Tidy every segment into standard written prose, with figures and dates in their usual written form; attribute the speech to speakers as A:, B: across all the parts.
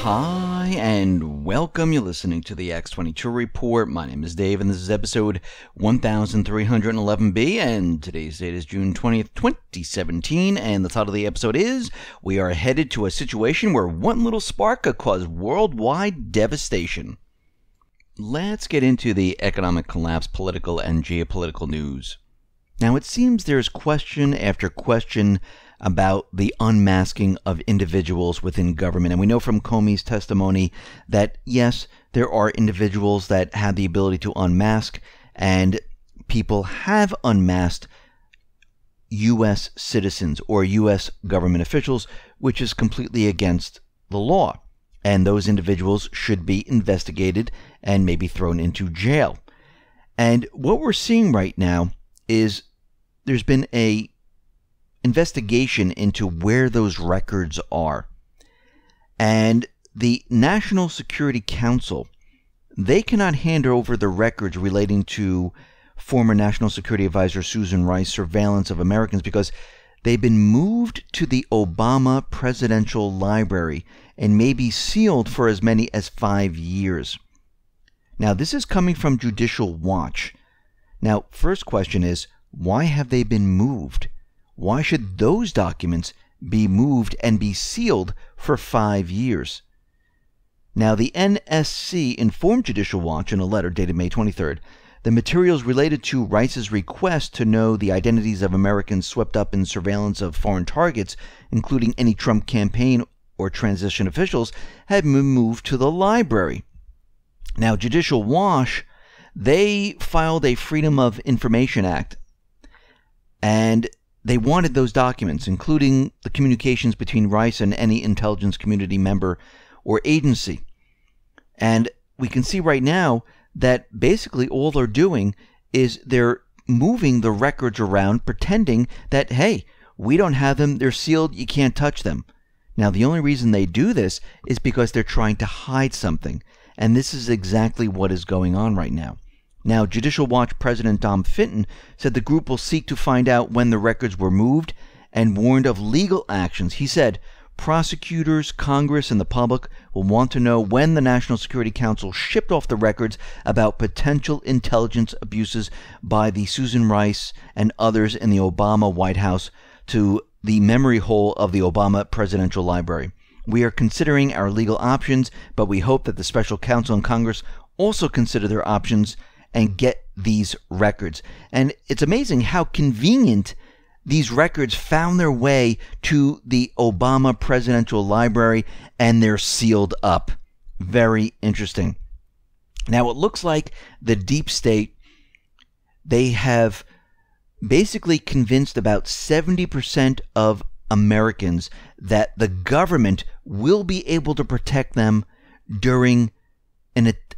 A: Hi, and welcome. You're listening to the X22 Report. My name is Dave, and this is episode 1311B, and today's date is June 20th, 2017, and the title of the episode is, We Are Headed to a Situation Where One Little Spark Could Cause Worldwide Devastation. Let's get into the economic collapse, political, and geopolitical news. Now, it seems there's question after question about the unmasking of individuals within government. And we know from Comey's testimony that, yes, there are individuals that have the ability to unmask, and people have unmasked U.S. citizens or U.S. government officials, which is completely against the law. And those individuals should be investigated and maybe thrown into jail. And what we're seeing right now is there's been a investigation into where those records are. And the National Security Council, they cannot hand over the records relating to former National Security Advisor Susan Rice's surveillance of Americans because they've been moved to the Obama Presidential Library and may be sealed for as many as 5 years. Now, this is coming from Judicial Watch. Now, first question is, why have they been moved? Why should those documents be moved and be sealed for 5 years? Now, the NSC informed Judicial Watch in a letter dated May 23rd, the materials related to Rice's request to know the identities of Americans swept up in surveillance of foreign targets, including any Trump campaign or transition officials, had been moved to the library. Now, Judicial Watch, they filed a Freedom of Information Act, and they wanted those documents, including the communications between Rice and any intelligence community member or agency. And we can see right now that basically all they're doing is they're moving the records around, pretending that, hey, we don't have them, they're sealed, you can't touch them. Now, the only reason they do this is because they're trying to hide something. And this is exactly what is going on right now. Now, Judicial Watch President Dom Fitton said the group will seek to find out when the records were moved and warned of legal actions. He said, prosecutors, Congress, and the public will want to know when the National Security Council shipped off the records about potential intelligence abuses by the Susan Rice and others in the Obama White House to the memory hole of the Obama Presidential Library. We are considering our legal options, but we hope that the special counsel and Congress also consider their options and get these records. And it's amazing how convenient these records found their way to the Obama Presidential Library, and they're sealed up. Very interesting. Now, it looks like the deep state, they have basically convinced about 70% of Americans that the government will be able to protect them during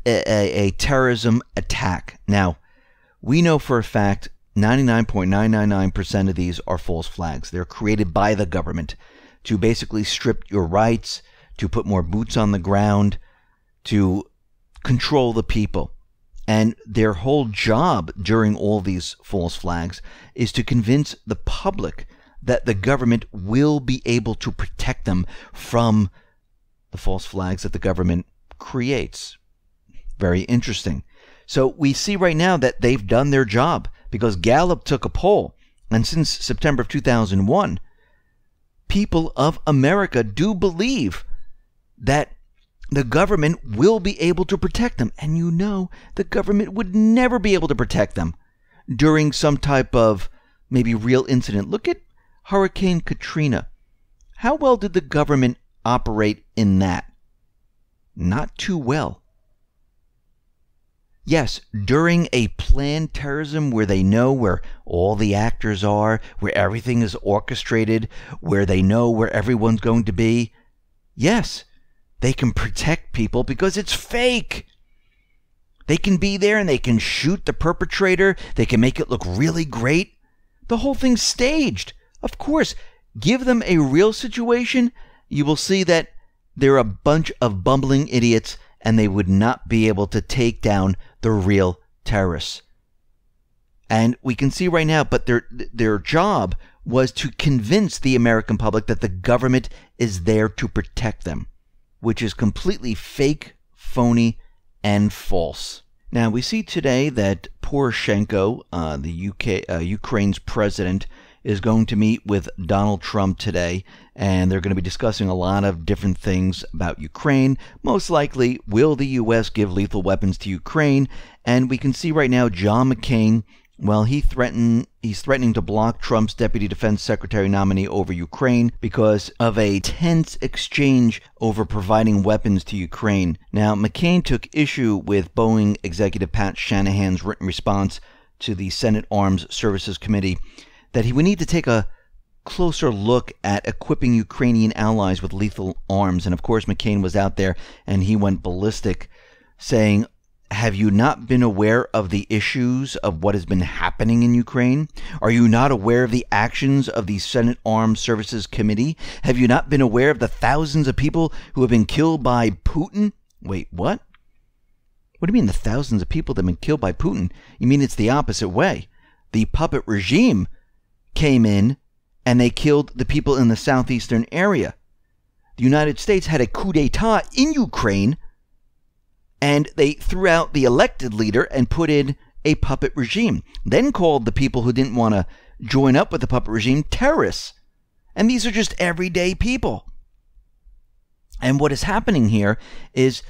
A: a terrorism attack. Now, we know for a fact 99.999% of these are false flags. They're created by the government to basically strip your rights, to put more boots on the ground, to control the people. And their whole job during all these false flags is to convince the public that the government will be able to protect them from the false flags that the government creates. Very interesting. So we see right now that they've done their job because Gallup took a poll, and since September of 2001, people of America do believe that the government will be able to protect them. And you know, the government would never be able to protect them during some type of maybe real incident. Look at Hurricane Katrina. How well did the government operate in that? Not too well. Yes, during a planned terrorism where they know where all the actors are, where everything is orchestrated, where they know where everyone's going to be, yes, they can protect people because it's fake. They can be there and they can shoot the perpetrator. They can make it look really great. The whole thing's staged. Of course, give them a real situation, you will see that they're a bunch of bumbling idiots and they would not be able to take down the real terrorists. And we can see right now, but their job was to convince the American public that the government is there to protect them. which is completely fake, phony, and false. Now, we see today that Poroshenko, Ukraine's president, is going to meet with Donald Trump today, and they're going to be discussing a lot of different things about Ukraine. Most likely, will the U.S. give lethal weapons to Ukraine? And we can see right now John McCain, well, he's threatening to block Trump's Deputy Defense Secretary nominee over Ukraine because of a tense exchange over providing weapons to Ukraine. Now, McCain took issue with Boeing executive Pat Shanahan's written response to the Senate Armed Services Committee that he would need to take a closer look at equipping Ukrainian allies with lethal arms. And of course, McCain was out there and he went ballistic, saying, have you not been aware of the issues of what has been happening in Ukraine? Are you not aware of the actions of the Senate Armed Services Committee? Have you not been aware of the thousands of people who have been killed by Putin? Wait, what? What do you mean the thousands of people that have been killed by Putin? You mean it's the opposite way? The puppet regime came in and they killed the people in the southeastern area. The United States had a coup d'etat in Ukraine, and they threw out the elected leader and put in a puppet regime. Then called the people who didn't want to join up with the puppet regime terrorists. And these are just everyday people. And what is happening here is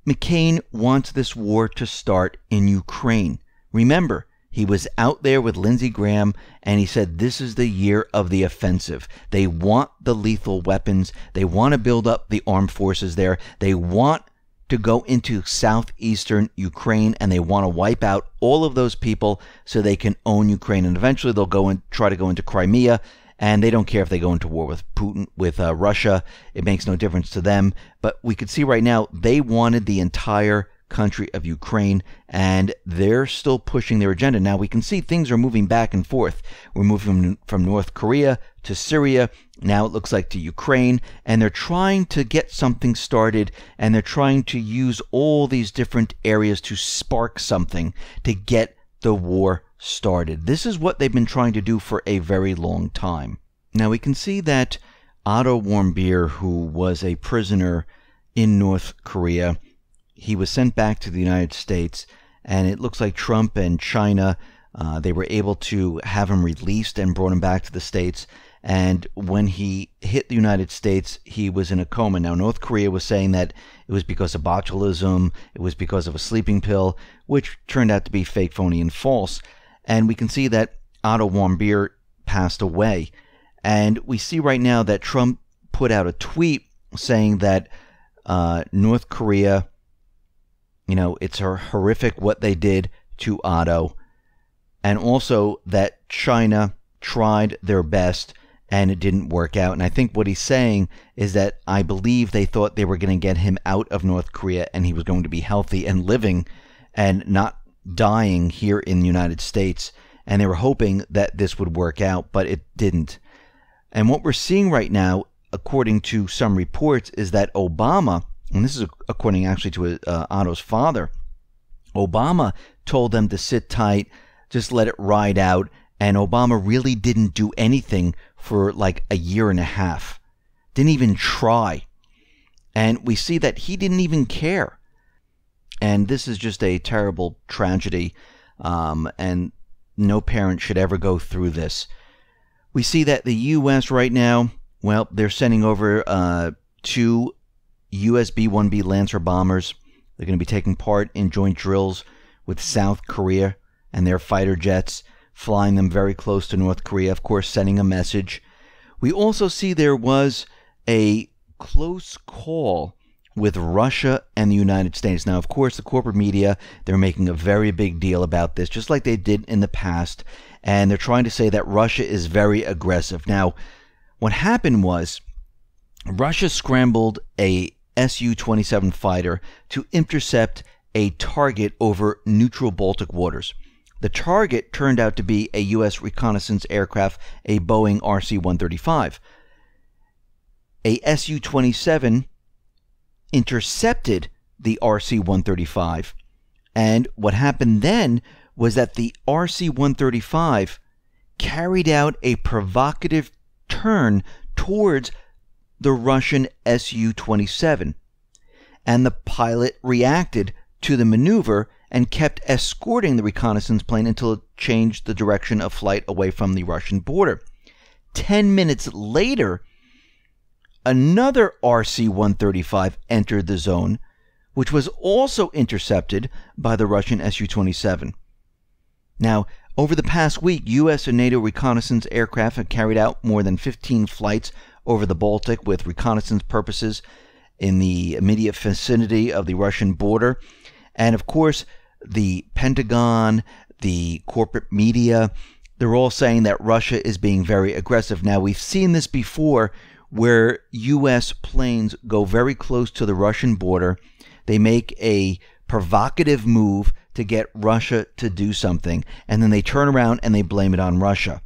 A: McCain wants this war to start in Ukraine. Remember, he was out there with Lindsey Graham, and he said this is the year of the offensive. They want the lethal weapons. They want to build up the armed forces there. They want to go into southeastern Ukraine, and they want to wipe out all of those people so they can own Ukraine. And eventually they'll go and try to go into Crimea, and they don't care if they go into war with Putin, with Russia. It makes no difference to them. But we could see right now they wanted the entire country of Ukraine, and they're still pushing their agenda. Now we can see things are moving back and forth. We're moving from North Korea to Syria. Now it looks like to Ukraine, and they're trying to get something started, and they're trying to use all these different areas to spark something to get the war started. This is what they've been trying to do for a very long time. Now we can see that Otto Warmbier, who was a prisoner in North Korea, he was sent back to the United States, and it looks like Trump and China, they were able to have him released and brought him back to the States. And when he hit the United States, he was in a coma. Now, North Korea was saying that it was because of botulism, it was because of a sleeping pill, which turned out to be fake, phony, and false. And we can see that Otto Warmbier passed away. And we see right now that Trump put out a tweet saying that North Korea, you know, it's horrific what they did to Otto, and also that China tried their best and it didn't work out. And I think what he's saying is that I believe they thought they were going to get him out of North Korea and he was going to be healthy and living and not dying here in the United States. And they were hoping that this would work out, but it didn't. And what we're seeing right now, according to some reports, is that Obama, and this is according actually to Otto's father, Obama told them to sit tight, just let it ride out, and Obama really didn't do anything for like a year and a half. Didn't even try. And we see that he didn't even care. And this is just a terrible tragedy, and no parent should ever go through this. We see that the U.S. right now, well, they're sending over 2 US B-1B Lancer bombers. They're going to be taking part in joint drills with South Korea and their fighter jets, flying them very close to North Korea, of course, sending a message. We also see there was a close call with Russia and the United States. Now, of course, the corporate media, they're making a very big deal about this, just like they did in the past, and they're trying to say that Russia is very aggressive. Now, what happened was Russia scrambled a Su-27 fighter to intercept a target over neutral Baltic waters. The target turned out to be a U.S. reconnaissance aircraft, a Boeing RC-135. A Su-27 intercepted the RC-135, and what happened then was that the RC-135 carried out a provocative turn towards the Russian Su-27. and the pilot reacted to the maneuver and kept escorting the reconnaissance plane until it changed the direction of flight away from the Russian border. 10 minutes later, another RC-135 entered the zone, which was also intercepted by the Russian Su-27. Now, over the past week, U.S. and NATO reconnaissance aircraft have carried out more than 15 flights over the Baltic with reconnaissance purposes in the immediate vicinity of the Russian border. And of course, the Pentagon, the corporate media, they're all saying that Russia is being very aggressive. Now, we've seen this before where U.S. planes go very close to the Russian border. They make a provocative move to get Russia to do something, and then they turn around and they blame it on Russia.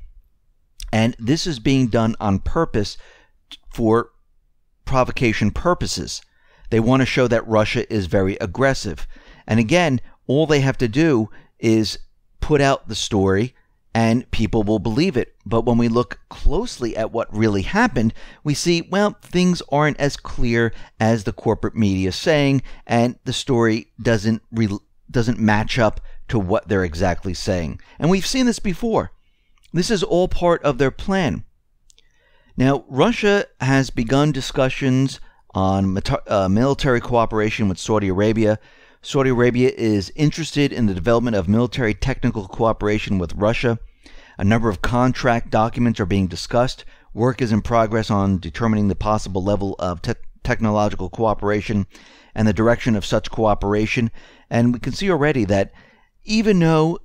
A: And this is being done on purpose for provocation purposes. They want to show that Russia is very aggressive. And again, all they have to do is put out the story and people will believe it. But when we look closely at what really happened, we see, well, things aren't as clear as the corporate media is saying, and the story doesn't match up to what they're exactly saying. And we've seen this before. This is all part of their plan. Now, Russia has begun discussions on military cooperation with Saudi Arabia. Saudi Arabia is interested in the development of military technical cooperation with Russia. A number of contract documents are being discussed. Work is in progress on determining the possible level of technological cooperation and the direction of such cooperation. And we can see already that even though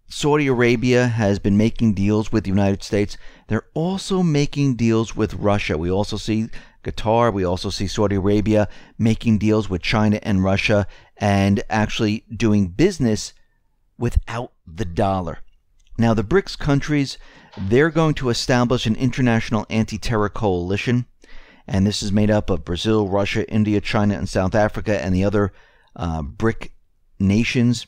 A: Saudi Arabia has been making deals with the United States, they're also making deals with Russia. We also see Qatar, we also see Saudi Arabia making deals with China and Russia and actually doing business without the dollar. Now, the BRICS countries, they're going to establish an international anti-terror coalition, and this is made up of Brazil, Russia, India, China, and South Africa, and the other BRIC nations.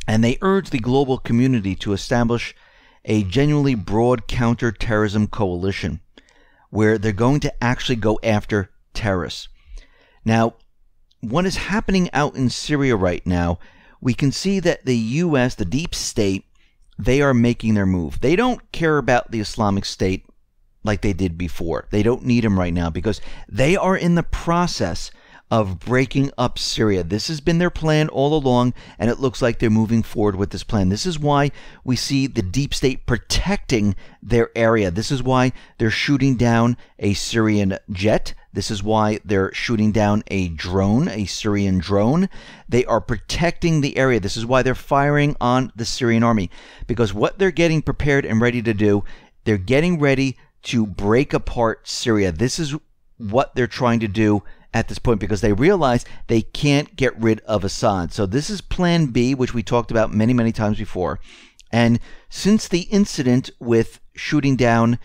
A: And they urge the global community to establish a genuinely broad counter-terrorism coalition where they're going to actually go after terrorists. Now, what is happening out in Syria right now, we can see that the U.S., the deep state, they are making their move. They don't care about the Islamic State like they did before. They don't need them right now because they are in the process of breaking up Syria. This has been their plan all along, and it looks like they're moving forward with this plan. This is why we see the deep state protecting their area. This is why they're shooting down a Syrian jet. This is why they're shooting down a drone, a Syrian drone. They are protecting the area. This is why they're firing on the Syrian army, because what they're getting prepared and ready to do, they're getting ready to break apart Syria. This is what they're trying to do at this point, because they realize they can't get rid of Assad. So this is plan B, which we talked about many, many times before. And since the incident with shooting down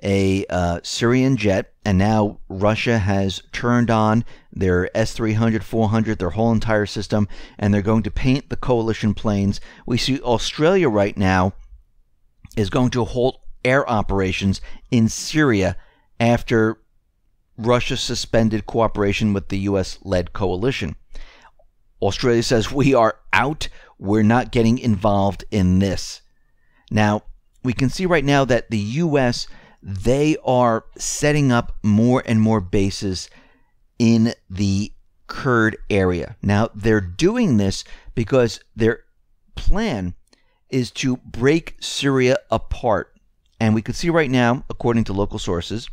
A: a Syrian jet, and now Russia has turned on their S-300, 400, their whole entire system, and they're going to paint the coalition planes. We see Australia right now is going to halt air operations in Syria after Russia suspended cooperation with the U.S.-led coalition. Australia says, we are out. We're not getting involved in this. Now, we can see right now that the U.S., they are setting up more and more bases in the Kurd area. Now, they're doing this because their plan is to break Syria apart. And we can see right now, according to local sources,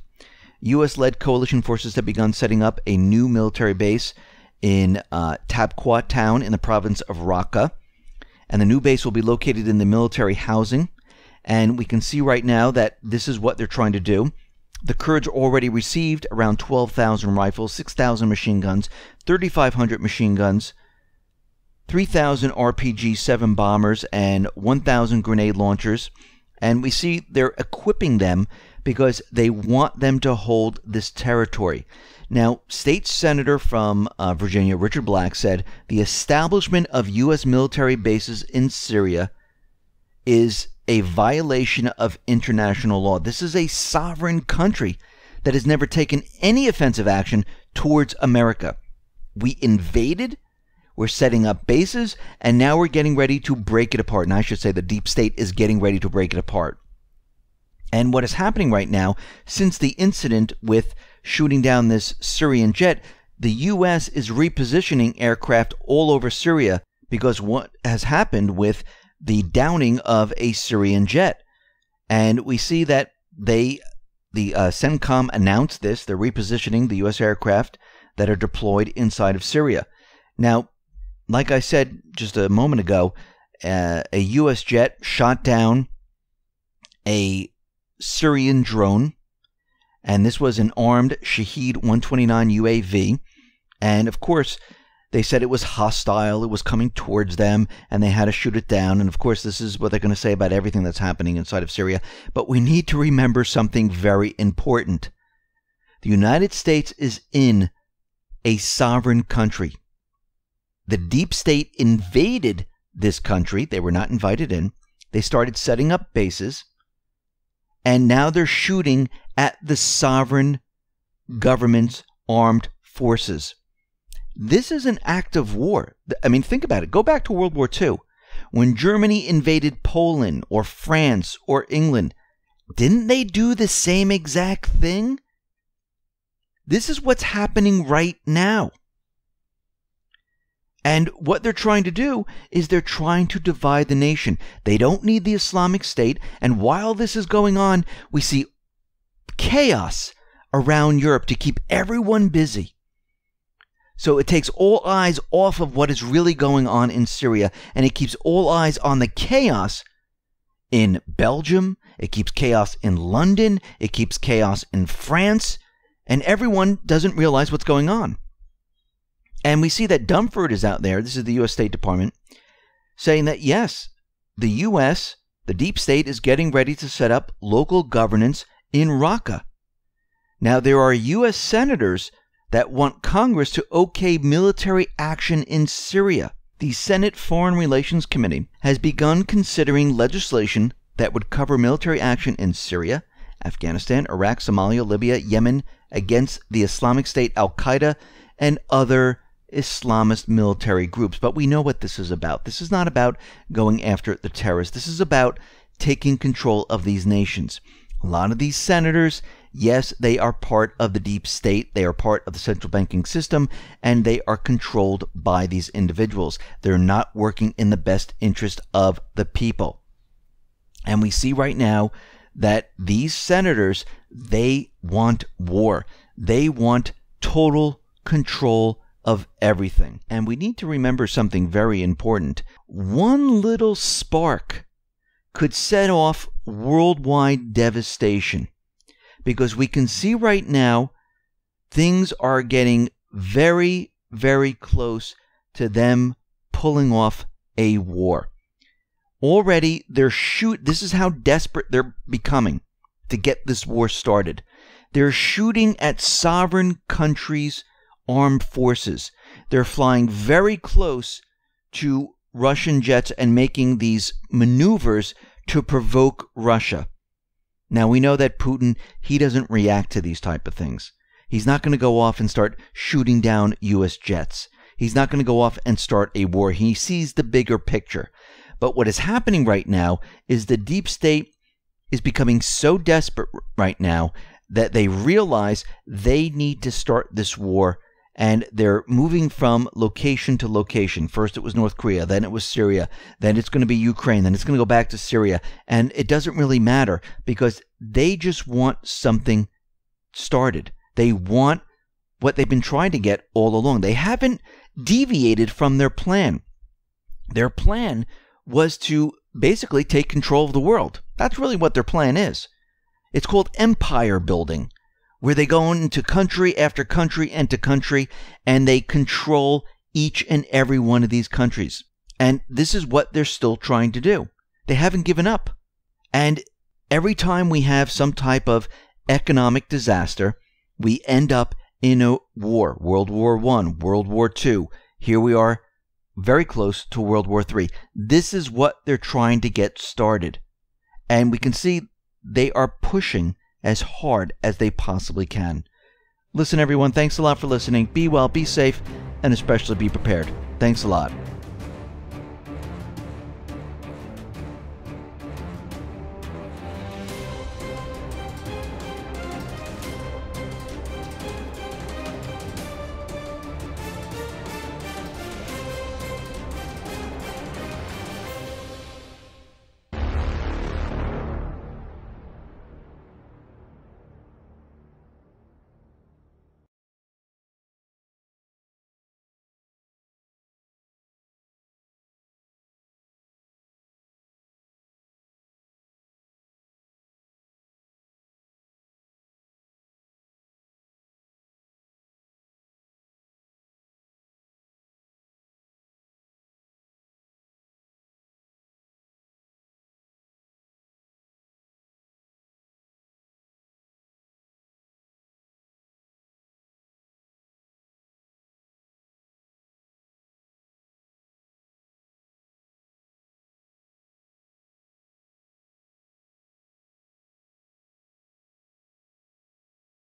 A: U.S.-led coalition forces have begun setting up a new military base in Tabqa town in the province of Raqqa. And the new base will be located in the military housing. And we can see right now that this is what they're trying to do. The Kurds already received around 12,000 rifles, 6,000 machine guns, 3,500 machine guns, 3,000 RPG-7 bombers, and 1,000 grenade launchers. And we see they're equipping them because they want them to hold this territory. Now, State Senator from Virginia, Richard Black, said the establishment of U.S. military bases in Syria is a violation of international law. This is a sovereign country that has never taken any offensive action towards America. we invaded, we're setting up bases, and now we're getting ready to break it apart. And I should say the deep state is getting ready to break it apart. And what is happening right now, since the incident with shooting down this Syrian jet, the U.S. is repositioning aircraft all over Syria because what has happened with the downing of a Syrian jet. And we see that the CENTCOM announced this. They're repositioning the U.S. aircraft that are deployed inside of Syria. Now, like I said just a moment ago, a U.S. jet shot down a Syrian drone, and this was an armed Shahed 129 UAV. And of course, they said it was hostile, it was coming towards them, and they had to shoot it down. And of course, this is what they're going to say about everything that's happening inside of Syria. But we need to remember something very important. The United States is in a sovereign country. The deep state invaded this country. They were not invited in. They started setting up bases, and now they're shooting at the sovereign government's armed forces. This is an act of war. I mean, think about it. Go back to World War II. When Germany invaded Poland or France or England, didn't they do the same exact thing? This is what's happening right now. And what they're trying to do is they're trying to divide the nation. They don't need the Islamic State. And while this is going on, we see chaos around Europe to keep everyone busy. So it takes all eyes off of what is really going on in Syria, and it keeps all eyes on the chaos in Belgium. It keeps chaos in London. It keeps chaos in France. And everyone doesn't realize what's going on. And we see that Dumford is out there, this is the U.S. State Department, saying that yes, the U.S., the deep state, is getting ready to set up local governance in Raqqa. Now, there are U.S. senators that want Congress to okay military action in Syria. The Senate Foreign Relations Committee has begun considering legislation that would cover military action in Syria, Afghanistan, Iraq, Somalia, Libya, Yemen, against the Islamic State, Al-Qaeda, and other Islamist military groups. But we know what this is about. This is not about going after the terrorists. This is about taking control of these nations. A lot of these senators, yes, they are part of the deep state. They are part of the central banking system, and they are controlled by these individuals. They're not working in the best interest of the people. And we see right now that these senators, they want war. They want total control of everything. And we need to remember something very important. One little spark could set off worldwide devastation, because we can see right now things are getting very, very close to them pulling off a war. Already this is how desperate they're becoming to get this war started. They're shooting at sovereign countries' armed forces. They're flying very close to Russian jets and making these maneuvers to provoke Russia. Now, we know that Putin, he doesn't react to these type of things. He's not going to go off and start shooting down U.S. jets. He's not going to go off and start a war. He sees the bigger picture. But what is happening right now is the deep state is becoming so desperate right now that they realize they need to start this war, and they're moving from location to location. First it was North Korea, then it was Syria, then it's going to be Ukraine, then it's going to go back to Syria. And it doesn't really matter, because they just want something started. They want what they've been trying to get all along. They haven't deviated from their plan. Their plan was to basically take control of the world. That's really what their plan is. It's called empire building, where they go into country after country and to country, and they control each and every one of these countries. And this is what they're still trying to do. They haven't given up. And every time we have some type of economic disaster, we end up in a war. World War I, World War II. Here we are, very close to World War III. This is what they're trying to get started. And we can see they are pushing as hard as they possibly can. Listen, everyone, thanks a lot for listening. Be well, be safe, and especially be prepared. Thanks a lot.